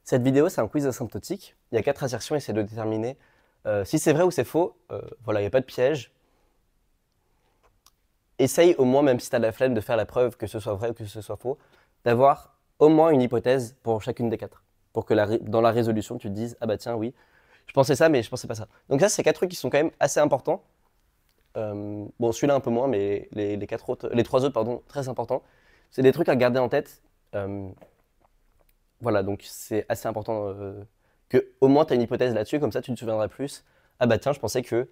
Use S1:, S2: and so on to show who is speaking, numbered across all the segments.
S1: Cette vidéo, c'est un quiz asymptotique. Il y a 4 assertions, essaie de déterminer si c'est vrai ou c'est faux. Voilà, il n'y a pas de piège. Essaye au moins, même si tu as la flemme de faire la preuve que ce soit vrai ou que ce soit faux, d'avoir au moins une hypothèse pour chacune des 4. Pour que dans la résolution, tu te dises « Ah bah tiens, oui, je pensais ça, mais je pensais pas ça. » Donc ça, c'est 4 trucs qui sont quand même assez importants. Bon, celui-là un peu moins, mais les 3 autres, pardon, très importants. C'est des trucs à garder en tête. Voilà, donc c'est assez important que au moins tu as une hypothèse là-dessus, comme ça tu te souviendras plus. Ah bah tiens, je pensais que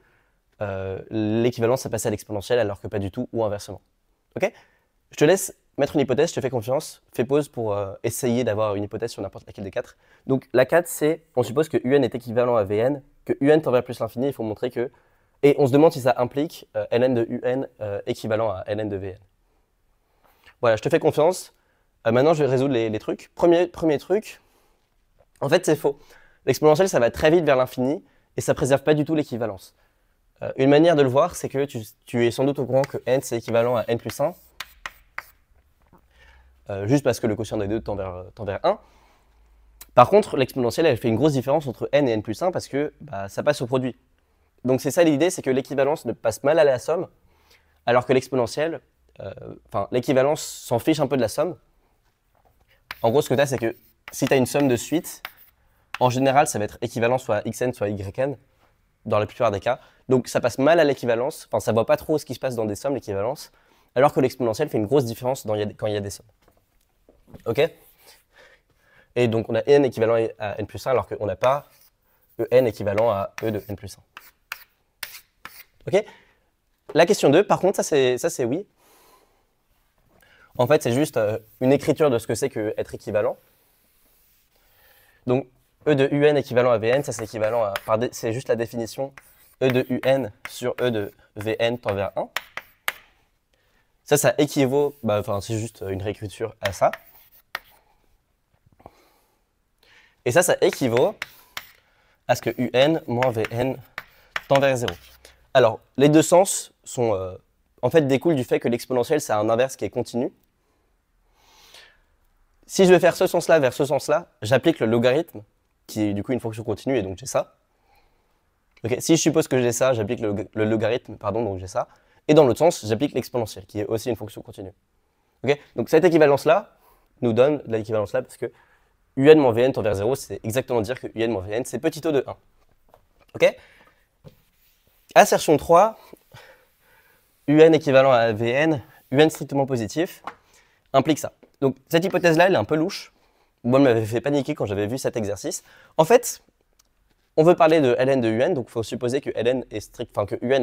S1: l'équivalence ça passait à l'exponentielle alors que pas du tout, ou inversement. Ok? Je te laisse mettre une hypothèse, je te fais confiance, fais pause pour essayer d'avoir une hypothèse sur n'importe laquelle des 4. Donc la 4, c'est, on suppose que un est équivalent à Vn, que un tend vers plus l'infini, il faut montrer que... Et on se demande si ça implique ln de un équivalent à ln de Vn. Voilà, je te fais confiance. Maintenant, je vais résoudre les trucs. Premier truc, en fait, c'est faux. L'exponentielle, ça va très vite vers l'infini et ça ne préserve pas du tout l'équivalence. Une manière de le voir, c'est que tu es sans doute au courant que n, c'est équivalent à n plus 1, juste parce que le quotient des deux tend vers 1. Par contre, l'exponentielle, elle fait une grosse différence entre n et n plus 1 parce que ça passe au produit. Donc c'est ça l'idée, c'est que l'équivalence ne passe mal à la somme, alors que l'exponentielle, l'équivalence s'en fiche un peu de la somme. En gros, ce que tu as, c'est que si tu as une somme de suite, en général, ça va être équivalent soit à xn, soit à yn, dans la plupart des cas. Donc ça passe mal à l'équivalence, enfin ça ne voit pas trop ce qui se passe dans des sommes, l'équivalence, alors que l'exponentielle fait une grosse différence quand il y a des sommes. Ok? Et donc on a n équivalent à n plus 1, alors qu'on n'a pas en équivalent à e de n plus 1. Ok? La question 2, par contre, ça c'est oui. En fait, c'est juste une écriture de ce que c'est que être équivalent. Donc, E de un équivalent à Vn, ça c'est équivalent à... C'est juste la définition E de un sur E de Vn tend vers 1. Ça équivaut... c'est juste une réécriture à ça. Et ça équivaut à ce que un moins Vn tend vers 0. Alors, les deux sens sont... en fait, découlent du fait que l'exponentielle, c'est un inverse qui est continu. Si je vais faire ce sens-là vers ce sens-là, j'applique le logarithme, qui est du coup une fonction continue, et donc j'ai ça. Okay. Si je suppose que j'ai ça, j'applique le logarithme, pardon, donc j'ai ça. Et dans l'autre sens, j'applique l'exponentielle, qui est aussi une fonction continue. Okay. Donc cette équivalence-là nous donne l'équivalence-là, parce que un moins Vn tend vers 0, c'est exactement dire que un moins Vn, c'est petit o de 1. Ok. Assertion 3, un équivalent à Vn, un strictement positif, implique ça. Donc cette hypothèse-là, elle est un peu louche. Moi, elle m'avait fait paniquer quand j'avais vu cet exercice. En fait, on veut parler de ln de un, donc il faut supposer que un est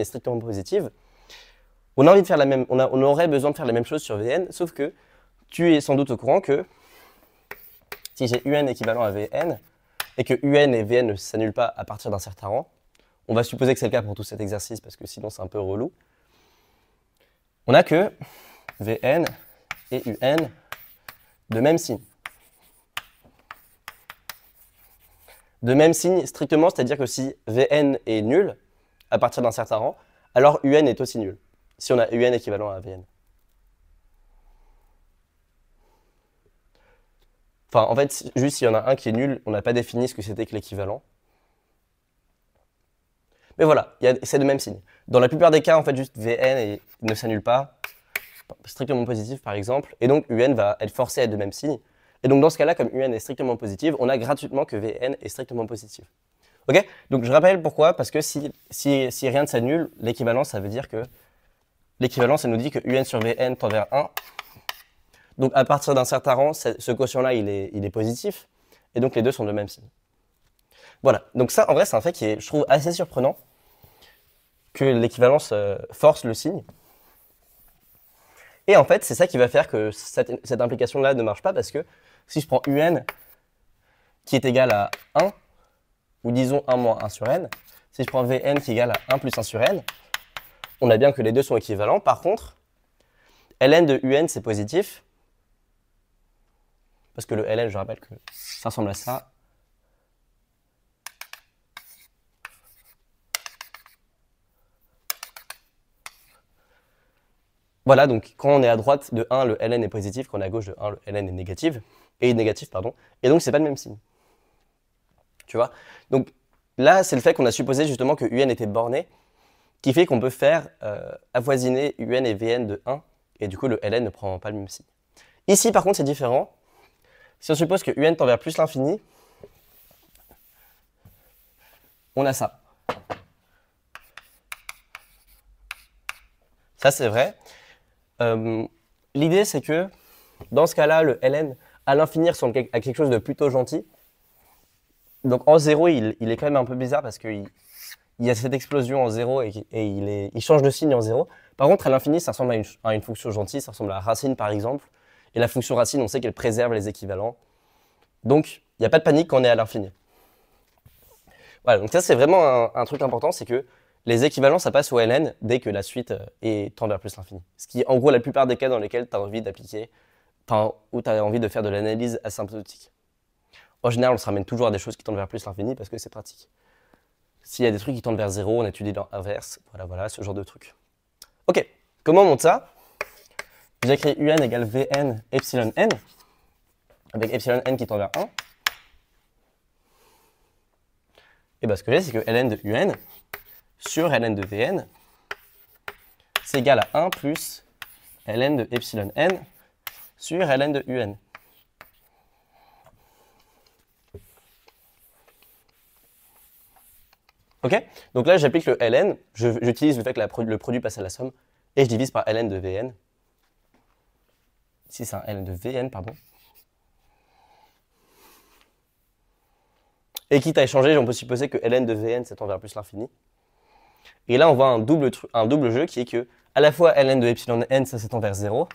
S1: strictement positive. On a envie de faire on aurait besoin de faire la même chose sur Vn, sauf que tu es sans doute au courant que si j'ai un équivalent à Vn, et que un et Vn ne s'annulent pas à partir d'un certain rang, on va supposer que c'est le cas pour tout cet exercice, parce que sinon c'est un peu relou, on a que Vn et un de même signe. De même signe strictement, c'est-à-dire que si Vn est nul à partir d'un certain rang, alors un est aussi nul, si on a un équivalent à Vn. Enfin, en fait, juste s'il y en a un qui est nul, on n'a pas défini ce que c'était que l'équivalent. Mais voilà, c'est de même signe. Dans la plupart des cas, en fait, juste Vn ne s'annule pas, strictement positif par exemple, et donc un va être forcé à être de même signe. Et donc dans ce cas-là, comme un est strictement positive, on a gratuitement que Vn est strictement positive. Ok? Donc je rappelle pourquoi, parce que si rien ne s'annule, l'équivalence, ça veut dire que l'équivalence, elle nous dit que un sur Vn tend vers 1. Donc à partir d'un certain rang, ce quotient-là, il est positif, et donc les deux sont de même signe. Voilà, donc ça, en vrai, c'est un fait qui est, je trouve, assez surprenant, que l'équivalence force le signe. Et en fait, c'est ça qui va faire que cette implication-là ne marche pas, parce que si je prends un qui est égal à 1, ou disons 1 moins 1 sur n, si je prends Vn qui est égal à 1 plus 1 sur n, on a bien que les deux sont équivalents. Par contre, ln de un, c'est positif, parce que le ln, je rappelle que ça ressemble à ça. Voilà, donc quand on est à droite de 1, le ln est positif, quand on est à gauche de 1, le ln est négatif, pardon, et donc c'est pas le même signe. Tu vois? Donc là, c'est le fait qu'on a supposé justement que UN était borné, qui fait qu'on peut faire avoisiner UN et Vn de 1, et du coup le Ln ne prend pas le même signe. Ici par contre c'est différent. Si on suppose que UN tend vers plus l'infini, on a ça. Ça c'est vrai. L'idée c'est que dans ce cas-là, le Ln à l'infini ressemble à quelque chose de plutôt gentil. Donc en 0, il est quand même un peu bizarre parce qu'il y a cette explosion en 0 et il change de signe en 0. Par contre, à l'infini, ça ressemble à une fonction gentille, ça ressemble à la racine par exemple. Et la fonction racine, on sait qu'elle préserve les équivalents. Donc, il n'y a pas de panique quand on est à l'infini. Voilà, donc ça c'est vraiment un truc important, c'est que les équivalents, ça passe au Ln dès que la suite tend vers plus l'infini. Ce qui est en gros la plupart des cas dans lesquels tu as envie d'appliquer, où tu as envie de faire de l'analyse asymptotique. En général, on se ramène toujours à des choses qui tendent vers plus l'infini parce que c'est pratique. S'il y a des trucs qui tendent vers 0, on étudie l'inverse. Voilà, ce genre de trucs. Ok, comment on monte ça? J'écris UN égale Vn epsilon n, avec epsilon n qui tend vers 1. Et bien ce que j'ai, c'est que ln de UN sur ln de Vn, c'est égal à 1 plus ln de epsilon n sur ln de UN. Ok? Donc là, j'applique le ln, j'utilise le fait que le produit passe à la somme, et je divise par ln de Vn. Ici, c'est un ln de Vn, pardon. Et quitte à échanger, on peut supposer que ln de Vn s'étend vers plus l'infini. Et là, on voit un double jeu qui est que, à la fois ln de epsilon n, ça s'étend vers 0,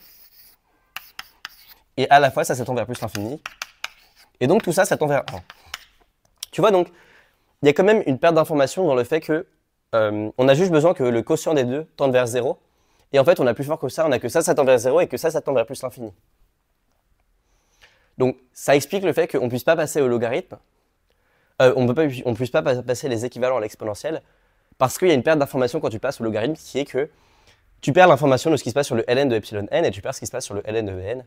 S1: et à la fois, ça s'étend vers plus l'infini. Et donc, tout ça, ça tend vers 1. Tu vois, donc, il y a quand même une perte d'information dans le fait que on a juste besoin que le quotient des deux tende vers 0. Et en fait, on a plus fort que ça, on a que ça tend vers 0 et que ça tend vers plus l'infini. Donc, ça explique le fait qu'on ne puisse pas passer au logarithme. On ne puisse pas passer les équivalents à l'exponentielle parce qu'il y a une perte d'information quand tu passes au logarithme qui est que tu perds l'information de ce qui se passe sur le ln de epsilon n et tu perds ce qui se passe sur le ln de Vn.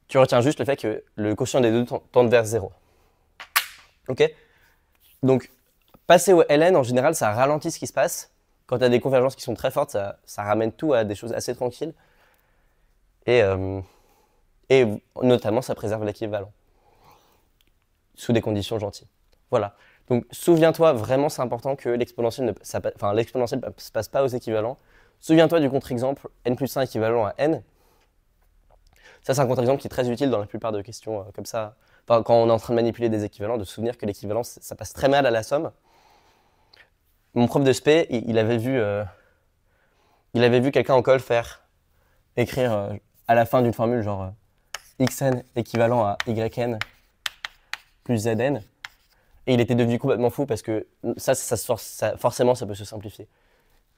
S1: Tu retiens juste le fait que le quotient des deux tende vers 0. Ok? Donc, passer au ln, en général, ça ralentit ce qui se passe. Quand tu as des convergences qui sont très fortes, ça ramène tout à des choses assez tranquilles. Et notamment, ça préserve l'équivalent. Sous des conditions gentilles. Voilà. Donc, souviens-toi, vraiment, c'est important que l'exponentielle ne se passe pas aux équivalents. Souviens-toi du contre-exemple n plus 1 équivalent à n. Ça, c'est un contre-exemple qui est très utile dans la plupart de questions comme ça. Enfin, quand on est en train de manipuler des équivalents, de se souvenir que l'équivalent, ça passe très mal à la somme. Mon prof de spé, il avait vu quelqu'un en colle écrire à la fin d'une formule genre xn équivalent à yn plus zn. Et il était devenu complètement fou parce que forcément, ça peut se simplifier.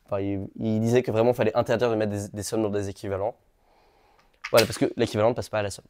S1: Enfin, il disait que vraiment, il fallait interdire de mettre des sommes dans des équivalents. Voilà, parce que l'équivalent ne passe pas à la somme.